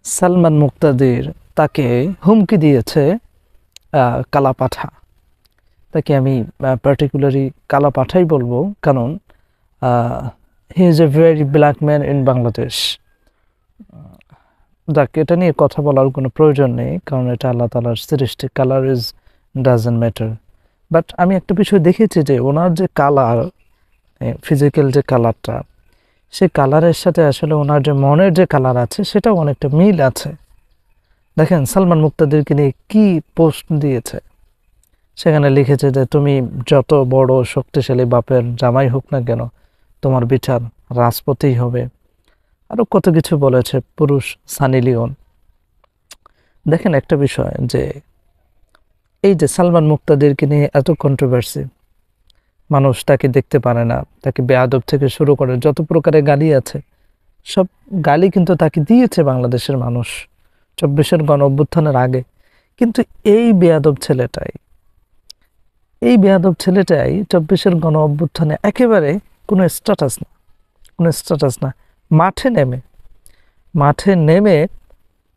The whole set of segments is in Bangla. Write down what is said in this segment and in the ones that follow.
সালমান মুক্তাদির তাকে হুমকি দিয়েছে কালাপাঠা। তাকে আমি পার্টিকুলারলি কালাপাঠাই বলবো, কারণ he is a very black man in Bangladesh. যাক, এটা নিয়ে কথা বলার কোনো প্রয়োজন নেই, কারণ এটা আল্লাহ তাআলার সৃষ্টি। Colour is doesn't matter. But আমি একটা বিষয় দেখেছি যে ওনার যে কালার, ফিজিক্যাল যে কালারটা, সেই কালারের সাথে আসলে ওনার যে মনের যে কালার আছে সেটাও অনেকটা মিল আছে। দেখেন সালমান মুক্তাদিরকে নিয়ে কী পোস্ট দিয়েছে। সেখানে লিখেছে যে তুমি যত বড় শক্তিশালী বাপের জামাই হোক না কেন, তোমার বিচার রাজপথেই হবে। আরও কত কিছু বলেছে পুরুষ সানি লিওন। দেখেন একটা বিষয়, যে এই যে সালমান মুক্তাদিরকে নিয়ে এত কন্ট্রোভার্সি, মানুষ তাকে দেখতে পারে না, তাকে বেয়াদব থেকে শুরু করে যত প্রকারের গালি আছে, সব গালি কিন্তু তাকে দিয়েছে বাংলাদেশের মানুষ 24-এর গণ অভ্যুত্থানের আগে। কিন্তু এই বেয়াদব ছেলেটাই 24-এর গণ অভ্যুত্থানে একেবারে কোনো স্ট্যাটাস না। মাঠে নেমে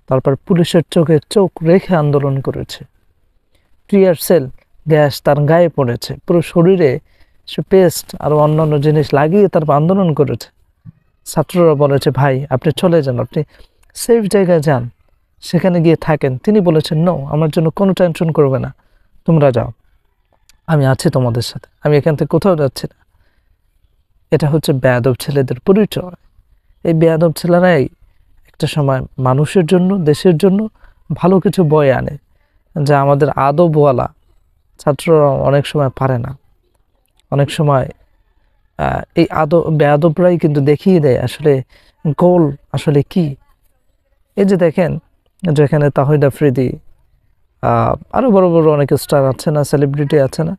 তারপর পুলিশের চোখে চোখ রেখে আন্দোলন করেছে। টিয়ার সেল গ্যাস তার গায়ে পড়েছে, পুরো শরীরে সে পেস্ট আর অন্যান্য জিনিস লাগিয়ে তারপর আন্দোলন করেছে। ছাত্ররা বলেছে, ভাই আপনি চলে যান, আপনি সেফ জায়গায় যান, সেখানে গিয়ে থাকেন। তিনি বলেছেন, নো, আমার জন্য কোনো টেনশন করবে না, তোমরা যাও, আমি আছি তোমাদের সাথে, আমি এখান থেকে কোথাও যাচ্ছি না। এটা হচ্ছে বেয়াদব ছেলেদের পরিচয়। এই বেয়াদব ছেলেরাই একটা সময় মানুষের জন্য, দেশের জন্য ভালো কিছু বয়ে আনে, যা আমাদের আদবওয়ালা ছাত্ররা অনেক সময় পারে না। অনেক সময় এই বেয়াদবরাই কিন্তু দেখিয়ে দেয় আসলে গোল আসলে কি। এই যে দেখেন, যেখানে তাহিদ আফ্রিদি, আরও বড় বড় অনেক স্টার আছে না, সেলিব্রিটি আছে না,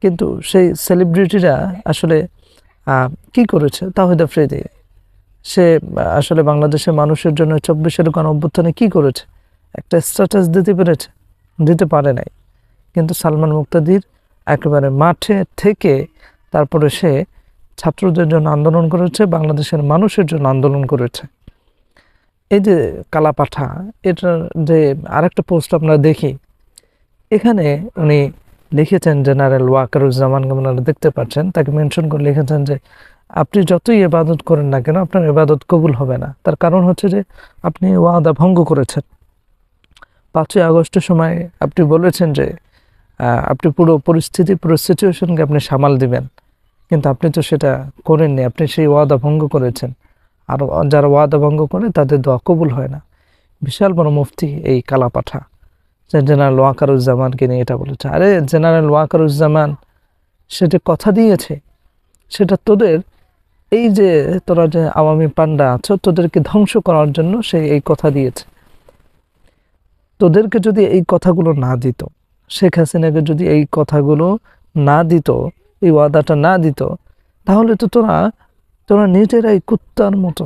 কিন্তু সেই সেলিব্রিটিরা আসলে কি করেছে? তাহিদ আফ্রিদি সে আসলে বাংলাদেশের মানুষের জন্য 24-এর গণ অভ্যুত্থানে কী করেছে? একটা স্ট্যাটাস দিতে পেরেছে? দিতে পারে নাই। কিন্তু সালমান মুক্তাদির একেবারে মাঠে থেকে তারপরে সে ছাত্রদের জন্য আন্দোলন করেছে, বাংলাদেশের মানুষের জন্য আন্দোলন করেছে। এই যে কালাপাঠা, এটার যে আরেকটা পোস্ট আমরা দেখি, এখানে উনি লিখেছেন জেনারেল ওয়াকারুজ্জামানকে, আপনারা দেখতে পাচ্ছেন, তাকে মেনশন করে লিখেছেন যে আপনি যতই ইবাদত করেন না কেন, আপনার ইবাদত কবুল হবে না। তার কারণ হচ্ছে যে আপনি ওয়াদা ভঙ্গ করেছেন। 5ই আগস্টের সময় আপনি বলেছেন যে আপনি পুরো সিচুয়েশনকে আপনি সামাল দিবেন, কিন্তু আপনি তো সেটা করেননি, আপনি সেই ওয়াদা ভঙ্গ করেছেন। আর যারা ওয়াদা ভঙ্গ করে তাদের দোয়া কবুল হয় না। বিশাল বড় মুফতি এই কালাপাঠা জেনারেল ওয়াকারুজ্জামানকে নিয়ে এটা বলেছে। আরে জেনারেল ওয়াকারুজ্জামান সেটা কথা দিয়েছে, সেটা তোদের এই যে তোরা যে আওয়ামী পান্ডা আছো, তোদেরকে ধ্বংস করার জন্য সে এই কথা দিয়েছে। তোদেরকে যদি এই কথাগুলো না দিত, শেখ হাসিনাকে যদি এই কথাগুলো না দিত, এই ওয়াদাটা না দিত, তাহলে তো তোরা নিজেরাই কুত্তার মতো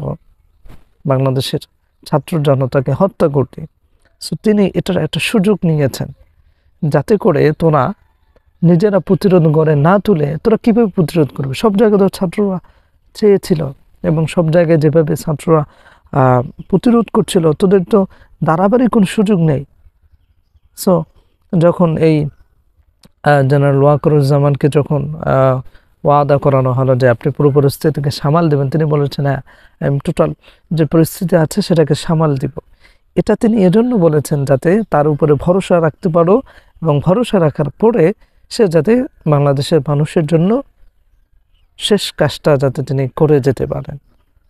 বাংলাদেশের ছাত্র জনতাকে হত্যা করতে। সো তিনি এটার একটা সুযোগ নিয়েছেন, যাতে করে তোরা নিজেরা প্রতিরোধ করে না তুলে তোরা কীভাবে প্রতিরোধ করবে। সব জায়গায় তো ছাত্ররা চেয়েছিল, এবং সব জায়গায় যেভাবে ছাত্ররা প্রতিরোধ করছিল, তোদের তো দাঁড়াবারই কোনো সুযোগ নেই। সো যখন এই জেনারেল ওয়াকারুজ্জামানকে যখন ওয়াদা করানো হলো যে আপনি পুরো পরিস্থিতিকে সামাল দেবেন, তিনি বলেছেন হ্যাঁ, আমি টোটাল যে পরিস্থিতি আছে সেটাকে সামাল দিব। এটা তিনি এজন্য বলেছেন যাতে তার উপরে ভরসা রাখতে পারো, এবং ভরসা রাখার পরে সে যাতে বাংলাদেশের মানুষের জন্য শেষ কাজটা যাতে তিনি করে যেতে পারেন।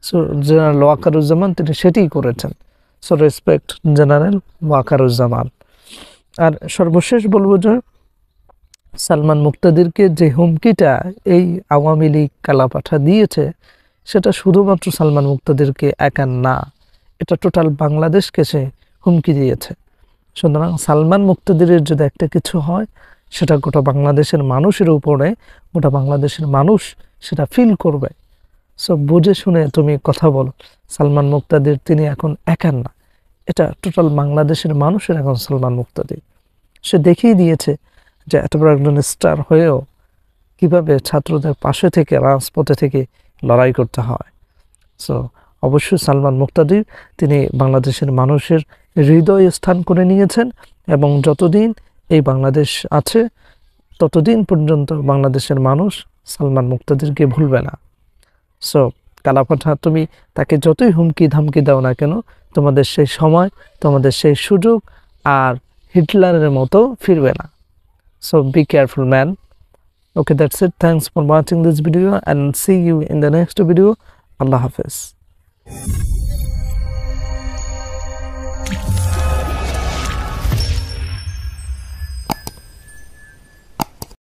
সো জেনারেল ওয়াকারুজ্জামান তিনি সেটিই করেছেন। So respect general Wakeruzzaman. আর সর্বশেষ বলবো যে সালমান মুক্তাদিরকে যে হুমকিটা এই আওয়ামী লীগ কালাপাঠা দিয়েছে, সেটা শুধুমাত্র সালমান মুক্তাদিরকে একা না, এটা টোটাল বাংলাদেশকে সে হুমকি দিয়েছে। সুতরাং সালমান মুক্তাদিরের যদি একটা কিছু হয়, সেটা গোটা বাংলাদেশের মানুষের উপরে, গোটা বাংলাদেশের মানুষ সেটা ফিল করবে। সো বুঝে শুনে তুমি কথা বলো। সালমান মুক্তাদির তিনি এখন একা না, এটা টোটাল বাংলাদেশের মানুষের এখন সালমান মুক্তাদির। সে দেখিয়ে দিয়েছে যে এত বড় একজন স্টার হয়েও কীভাবে ছাত্রদের পাশে থেকে রাজপথে থেকে লড়াই করতে হয়। সো অবশ্যই সালমান মুক্তাদির তিনি বাংলাদেশের মানুষের হৃদয়ে স্থান করে নিয়েছেন, এবং যতদিন এই বাংলাদেশ আছে ততদিন পর্যন্ত বাংলাদেশের মানুষ সালমান মুক্তাদিরকে ভুলবে না। সো কালাপাঠা, তুমি তাকে যতই হুমকি ধামকি দাও না কেন, তোমাদের সেই সময়, তোমাদের সেই সুযোগ আর হিটলারের মতো ফিরবে না। So be careful, man. Okay, that's it. Thanks for watching this video and see you in the next video. Allah Hafiz.